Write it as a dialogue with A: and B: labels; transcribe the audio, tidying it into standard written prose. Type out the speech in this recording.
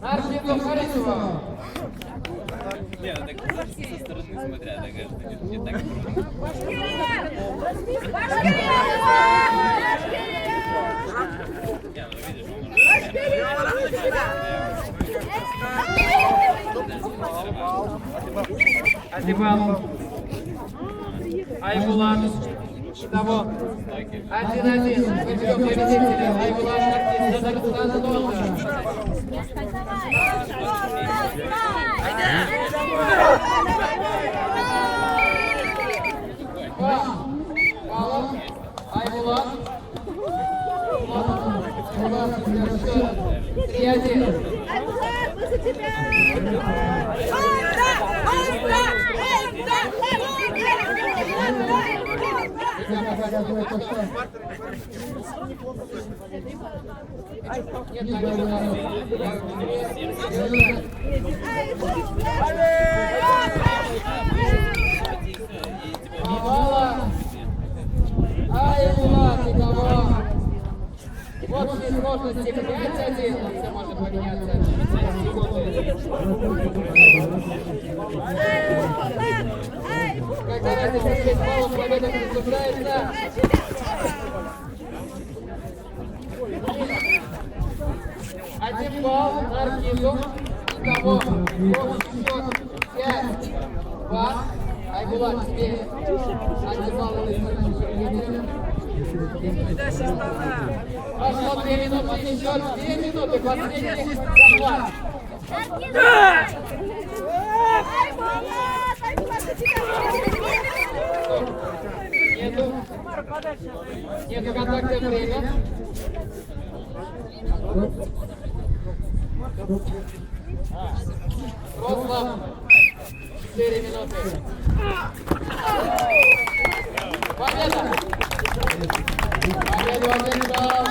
A: Архипов Харисова.
B: Не, ну так со стороны смотря, так не так круто.
A: Азимал. Айбулат. Итого. 1-1. Победил победителя. Айбулат артист Казахстана Долга. Павлов. Айбулат. 3-1.
C: Айбулат, мы за тебя!
A: Айбулат, итого. В общей сложности 5-1. Все может поменяться. Когда разница в 6 баллов, победа присуждается. Один балл Архипов. Итого, общий счет 5-2. Айбулат теперь 1 балл прошло 2 минуты, еще 2 минуты, последний захват. Нету контакта, время. Рослав, 4 минуты. Победа! Победу 1 балл.